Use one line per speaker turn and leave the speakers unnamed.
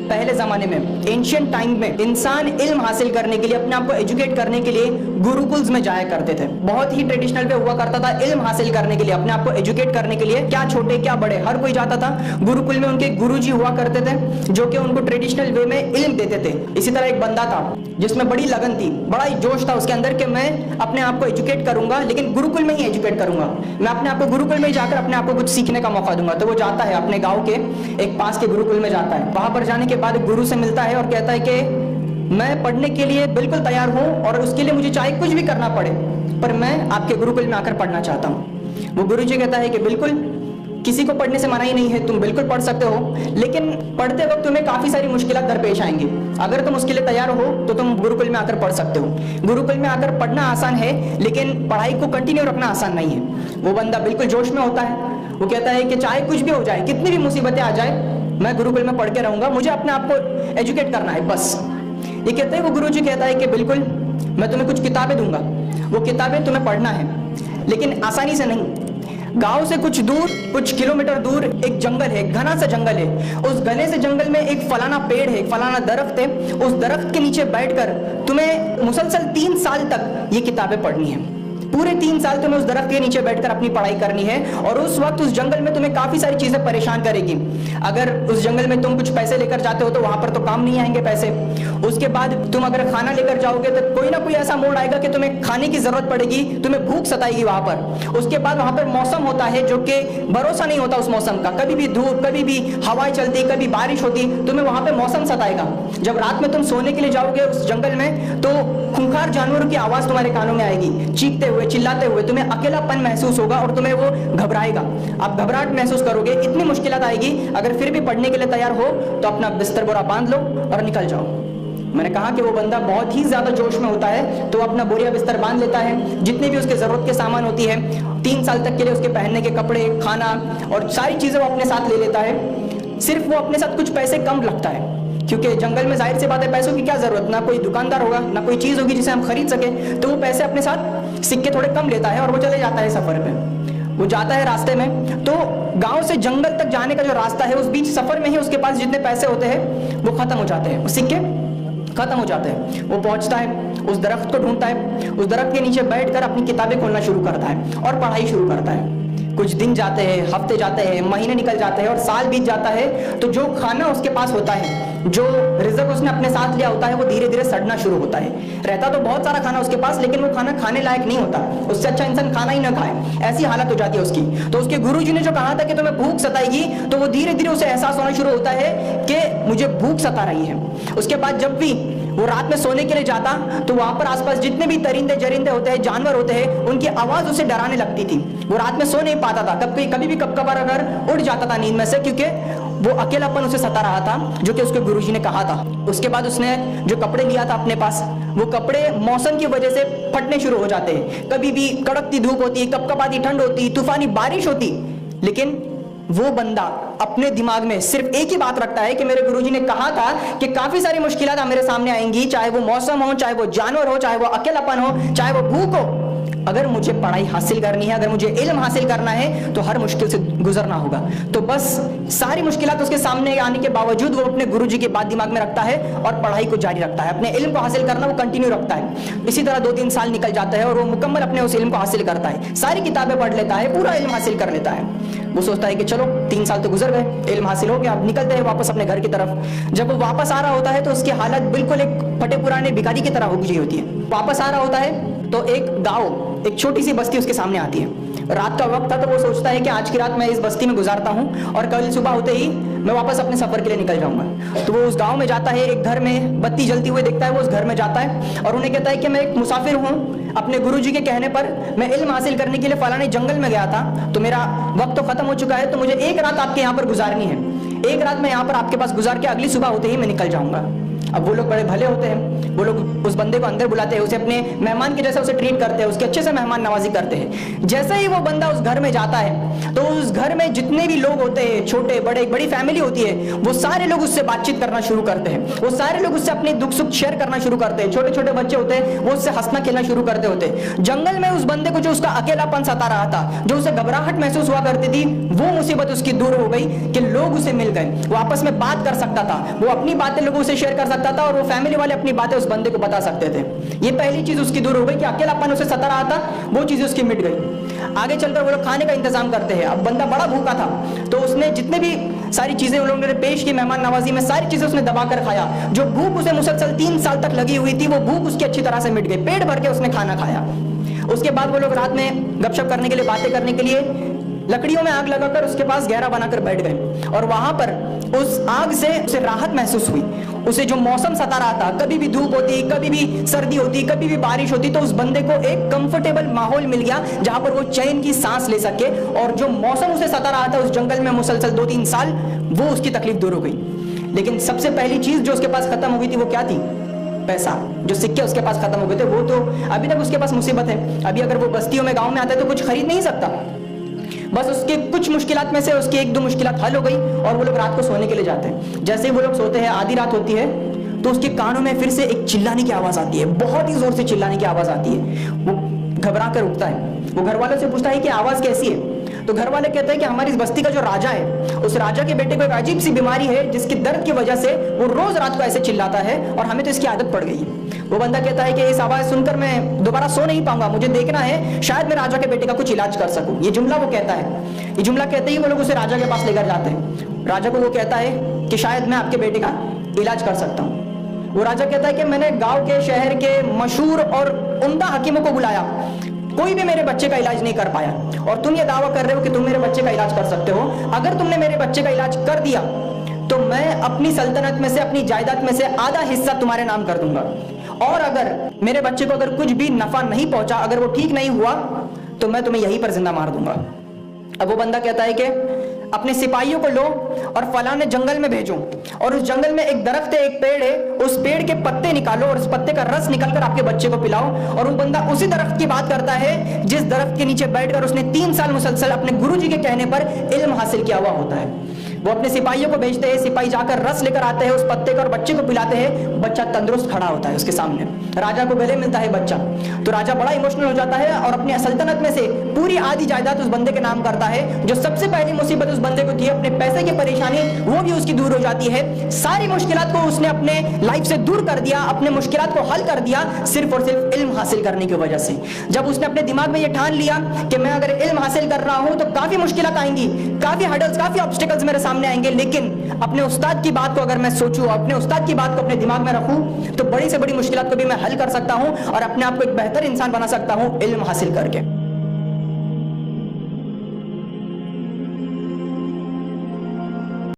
पहले जमाने में, एंशियंट टाइम में, इंसान इल्म हासिल करने के लिए, अपने आप को एजुकेट करने के लिए गुरुकुल्स में जाया करते थे। बहुत ही ट्रेडिशनल पे हुआ करता था। इल्म हासिल करने के लिए, अपने आप को एजुकेट करने के लिए, क्या छोटे क्या बड़े, हर कोई जाता था गुरुकुल में। उनके गुरुजी हुआ करते थे जो कि उनको ट्रेडिशनल वे में इल्म देते थे। इसी तरह एक बंदा था जिसमें बड़ी लगन थी, बड़ा ही जोश था उसके अंदर कि मैं अपने आप को एजुकेट करूंगा, लेकिन गुरुकुल में ही एजुकेट करूंगा। मैं अपने आप को गुरुकुल में ही जाकर अपने आप को कुछ सीखने का मौका दूंगा। तो वो जाता है अपने गांव के एक पास के गुरुकुल में जाता है। वहां पर जाने के बाद गुरु से मिलता है और कहता है कि मैं पढ़ने के लिए बिल्कुल तैयार हूं और उसके लिए मुझे चाहे कुछ भी करना पड़े, पर मैं आपके गुरुकुल में आकर पढ़ना चाहता हूं। वो गुरुजी कहता है कि बिल्कुल, किसी को पढ़ने से मना ही नहीं है, तुम बिल्कुल पढ़ सकते हो, लेकिन पढ़ते वक्त तुम्हें काफी सारी मुश्किलात दरपेश आएंगी। अगर तुम उसके लिए तैयार हो तो तुम गुरुकुल में आकर पढ़ सकते हो। गुरुकुल में आकर पढ़ना आसान है, लेकिन पढ़ाई को कंटिन्यू रखना आसान नहीं है। वो बंदा बिल्कुल जोश में होता है। वो कहता है कि चाहे कुछ भी हो जाए, कितनी भी मुसीबतें आ जाए, मैं गुरुकुल में पढ़ के रहूंगा, मुझे अपने आप को एजुकेट करना है बस। ये कहते हैं, वो गुरुजी कहता है कि बिल्कुल, मैं तुम्हें कुछ किताबें दूंगा, वो किताबें तुम्हें पढ़ना है, लेकिन आसानी से नहीं। गांव से कुछ दूर, कुछ किलोमीटर दूर एक जंगल है, घना सा जंगल है। उस घने से जंगल में एक फलाना पेड़ है, एक फलाना दरख्त है। उस दरख्त के नीचे बैठकर तुम्हें मुसलसल 3 साल तक ये किताबें पढ़नी है। पूरे 3 साल तुम्हें उस दरख्त के नीचे बैठकर अपनी पढ़ाई करनी है। और उस वक्त उस जंगल में तुम्हें काफी सारी चीजें परेशान करेगी। अगर उस जंगल में तुम कुछ पैसे लेकर जाते हो तो वहां पर तो काम नहीं आएंगे पैसे। उसके बाद तुम अगर खाना लेकर जाओगे तो कोई ना कोई ऐसा मोड़ आएगा कि तुम्हें खाने की जरूरत पड़ेगी, तुम्हें भूख सताएगी वहां पर। उसके बाद वहां पर मौसम होता है जो कि भरोसा नहीं होता उस मौसम का, कभी भी धूप, कभी भी हवाएं चलती, कभी बारिश होती, तुम्हें वहां पर मौसम सताएगा। जब रात में तुम सोने के लिए जाओगे उस जंगल में तो खूंखार जानवरों की आवाज तुम्हारे कानों में आएगी, चीखते हुए, चिल्लाते हुए। तुम्हें अकेलापन महसूस होगा और तुम्हें वो घबराएगा, आप घबराहट महसूस करोगे, इतनी मुश्किलात आएगी। अगर फिर भी पढ़ने के लिए तैयार हो तो अपना बिस्तर बोरा बांध लो और निकल जाओ। मैंने कहा कि वो बंदा बहुत ही ज्यादा जोश में होता है, तो अपना बोरिया बिस्तर बांध लेता है, जितनी भी उसके जरूरत के सामान होती है, 3 साल तक के लिए उसके पहनने के कपड़े, खाना और सारी चीजें वो अपने साथ ले लेता है। सिर्फ वो अपने साथ कुछ पैसे कम रखता है, क्योंकि जंगल में जाहिर सी बात है पैसों की क्या जरूरत, ना कोई दुकानदार होगा, ना कोई चीज होगी जिसे हम खरीद सके, तो वो पैसे अपने साथ सिक्के थोड़े कम लेता है और वो चले जाता है सफर पे। वो जाता है रास्ते में, तो गांव से जंगल तक जाने का जो रास्ता है, उस बीच सफर में ही उसके पास जितने पैसे होते हैं वो खत्म हो जाते हैं, वो सिक्के खत्म हो जाते हैं। वो पहुंचता है, उस दरख्त को ढूंढता है, उस दरख्त के नीचे बैठकर अपनी किताबें खोलना शुरू करता है और पढ़ाई शुरू करता है। कुछ दिन जाते हैं, हफ्ते जाते हैं, महीने निकल जाते हैं और साल बीत जाता है। तो जो खाना उसके पास होता है, जो रिजर्व उसने अपने साथ लिया होता है, वो धीरे धीरे सड़ना शुरू होता है। रहता तो बहुत सारा खाना उसके पास, लेकिन वो खाना खाने लायक नहीं होता। उससे अच्छा इंसान खाना ही ना खाए, ऐसी हालत हो जाती है उसकी। तो उसके गुरुजी ने जो कहा था कि तुम्हें भूख सताएगी, तो वो धीरे धीरे उसे एहसास होना शुरू होता है कि मुझे भूख सता रही है। उसके बाद जब भी वो रात में सोने के लिए जाता तो वहां पर आसपास जितने भी परिंदे जरिंदे होते हैं, जानवर होते हैं, उनकी आवाज उसे डराने लगती थी। वो रात में सो नहीं पाता था, कभी भी कभी-कभार अगर उड़ जाता था नींद में से, क्योंकि वो अकेलापन उसे सता रहा था, जो कि उसके गुरुजी ने कहा था। उसके बाद उसने जो कपड़े लिया था अपने पास, वो कपड़े मौसम की वजह से फटने शुरू हो जाते हैं। कभी भी कड़कती धूप होती, कपकपाती ठंड होती, तूफानी बारिश होती, लेकिन वो बंदा अपने दिमाग में सिर्फ एक ही बात रखता है कि मेरे गुरुजी ने कहा था कि काफी सारी मुश्किलात मेरे सामने आएंगी, चाहे वो मौसम हो, चाहे वो जानवर हो, चाहे वो अकेलापन हो, चाहे वो भूख हो। अगर मुझे पढ़ाई हासिल करनी है, अगर मुझे इल्म हासिल करना है, तो हर मुश्किल से गुजरना होगा। तो बस सारी मुश्किलात उसके सामने आने के बावजूद वो अपने गुरुजी की बात दिमाग में रखता है और पढ़ाई को जारी रखता है। अपने इल्म को हासिल करना वो कंटिन्यू रखता है। इसी तरह 2-3 साल निकल जाता है और वो मुकम्मल अपने उस इल्म को हासिल करता है, सारी किताबें पढ़ लेता है, पूरा इल्म हासिल कर लेता है। वो सोचता है कि चलो 3 साल तो गुजर गए, इल्म हासिल हो गया, अब निकलते हैं वापस अपने घर की तरफ। जब वो वापस आ रहा होता है तो उसकी हालत बिल्कुल एक फटे पुराने भिखारी की तरह हो गई होती है। वापस आ रहा होता है तो एक गांव, एक छोटी सी बस्ती उसके सामने आती है। रात का वक्त था, तो वो सोचता है कि आज की रात मैं इस बस्ती में गुजारता हूं और कल सुबह होते ही मैं वापस अपने सफर के लिए निकल जाऊंगा। तो वो उस गांव में जाता है, एक घर में बत्ती जलती हुई देखता है, वो उस घर में जाता है और उन्हें कहता है कि मैं एक मुसाफिर हूं, अपने गुरुजी के कहने पर मैं इल्म हासिल करने के लिए फलाने जंगल में गया था, तो मेरा वक्त तो खत्म हो चुका है, तो मुझे एक रात आपके यहाँ पर गुजारनी है। एक रात मैं यहाँ पर आपके पास गुजार के अगली सुबह होते ही मैं निकल जाऊंगा। अब वो लोग बड़े भले होते हैं, वो लोग उस बंदे को अंदर बुलाते हैं, उसे अपने मेहमान के जैसा उसे ट्रीट करते हैं, उसके अच्छे से मेहमान नवाजी करते हैं। जैसे ही वो बंदा उस घर में जाता है तो उस घर में जितने भी लोग होते हैं, छोटे बड़े, एक बड़ी फैमिली होती है, वो सारे लोग उससे बातचीत करना शुरू करते हैं, वो सारे लोग उससे अपने दुख सुख शेयर करना शुरू करते हैं। छोटे छोटे बच्चे होते हैं, वो उससे हंसना खेलना शुरू करते होते हैं। जंगल में उस बंदे को जो उसका अकेलापन सता रहा था, जो उसे घबराहट महसूस हुआ करती थी, वो मुसीबत उसकी दूर हो गई कि लोग उसे मिल गए, वो आपस में बात कर सकता था, वो अपनी बातें लोगों से शेयर कर सकता था और वो फैमिली वाले अपनी बातें उस बंदे को बता सकते थे। ये पहली चीज उसकी दूर हो गई कि अकेलापन उसे सता रहा था, वो चीज उसकी मिट गई। आगे चलकर वो लोग खाने का इंतजाम करते हैं। अब बंदा बड़ा भूखा था, तो उसने जितने भी सारी चीजें उन लोगों ने पेश की मेहमान नवाजी में, सारी चीजें उसने दबा कर खाया। जो भूख उसे मुसलसल 3 साल तक लगी हुई थी, वो भूख उसकी अच्छी तरह से मिट गई, पेट भर के उसने खाना खाया। उसके बाद वो लोग रात में गपशप करने के लिए, बातें करने के लिए लकड़ियों में आग लगाकर उसके पास गहरा बनाकर बैठ गए और वहां पर उस आग से उसे राहत महसूस हुई। उसे जो मौसम सता रहा था, कभी भी धूप होती, कभी भी सर्दी होती, कभी भी बारिश होती, तो उस बंदे को एक कंफर्टेबल माहौल मिल गया जहां पर वो चैन की सांस ले सके। और जो मौसम उसे सता रहा था उस जंगल में मुसलसल 2-3 साल, वो उसकी तकलीफ दूर हो गई। लेकिन सबसे पहली चीज जो उसके पास खत्म हो गई थी, वो क्या थी? पैसा। जो सिक्के उसके पास खत्म हो गए थे, वो तो अभी तक उसके पास मुसीबत है। अभी अगर वो बस्तियों में, गांव में आता है तो कुछ खरीद नहीं सकता। बस उसके कुछ मुश्किलात में से उसकी 1-2 मुश्किलात हल हो गई और वो लोग रात को सोने के लिए जाते हैं। जैसे ही वो लोग सोते हैं, आधी रात होती है, तो उसके कानों में फिर से एक चिल्लाने की आवाज आती है, बहुत ही जोर से चिल्लाने की आवाज आती है। वो घबरा कर उठता है, वो घर वालों से पूछता है कि आवाज कैसी है। तो घर वाले कहते हैं कि हमारी इस बस्ती का जो राजा है, उस राजा के बेटे को एक अजीब सी बीमारी है, जिसके दर्द की वजह से वो रोज रात को ऐसे चिल्लाता है और हमें तो इसकी आदत पड़ गई है। वो बंदा कहता है कि इस आवाज सुनकर मैं दोबारा सो नहीं पाऊंगा, मुझे देखना है, शायद मैं राजा के बेटे का कुछ इलाज कर सकूं। ये जुमला वो कहता है। ये जुमला कहते ही वो लोग उसे राजा के पास लेकर जाते हैं। राजा को वो कहता है कि शायद मैं आपके बेटे का इलाज कर सकता हूं। वो राजा कहता है कि मैंने गांव के, शहर के मशहूर और उम्दा हकीमों को बुलाया, कोई भी मेरे बच्चे का इलाज नहीं कर पाया, और तुम ये दावा कर रहे हो कि तुम मेरे बच्चे का इलाज कर सकते हो। अगर तुमने मेरे बच्चे का इलाज कर दिया तो मैं अपनी सल्तनत में से, अपनी जायदाद में से आधा हिस्सा तुम्हारे नाम कर दूंगा, और अगर मेरे बच्चे को अगर कुछ भी नफा नहीं पहुंचा, अगर वो ठीक नहीं हुआ, तो मैं तुम्हें यहीं पर जिंदा मार दूंगा। अब वो बंदा कहता है कि अपने सिपाहियों को लो और फलाने जंगल में भेजो, और उस जंगल में एक दरख्त है, एक पेड़ है, उस पेड़ के पत्ते निकालो और उस पत्ते का रस निकालकर आपके बच्चे को पिलाओ। और वो बंदा उसी दरख्त की बात करता है जिस दरख्त के नीचे बैठकर उसने 3 साल मुसलसल अपने गुरुजी के कहने पर इल्म हासिल किया हुआ होता है। वो अपने सिपाहियों को भेजते हैं, सिपाही जाकर रस लेकर आते हैं, उस पत्ते का और बच्चे को पिलाते हैं। बच्चा तंदुरुस्त खड़ा होता है उसके सामने, राजा को गले मिलता है बच्चा, तो राजा बड़ा इमोशनल हो जाता है और अपनी सल्तनत में से पूरी आधी जायदाद उस बंदे के नाम करता है। जो सबसे पहली मुसीबत उस बंदे को थी, अपने पैसे की परेशानी, वो भी उसकी दूर हो जाती है। सारी मुश्किलात को उसने अपने लाइफ से दूर कर दिया, अपने मुश्किलात को हल कर दिया, सिर्फ और सिर्फ इल्म हासिल करने की वजह से। जब उसने अपने दिमाग में ये ठान लिया कि मैं अगर इल्म हासिल कर रहा हूं तो काफी मुश्किलात आएंगी, काफी हर्डल्स, काफी ऑब्स्टिकल्स मेरे सामने आएंगे, लेकिन अपने उस्ताद की बात को अगर मैं सोचूं, अपने उस्ताद की बात को अपने दिमाग में रखूं, तो बड़ी से बड़ी मुश्किलात को भी मैं हल कर सकता हूं और अपने आप को एक बेहतर इंसान बना सकता हूं इल्म हासिल करके।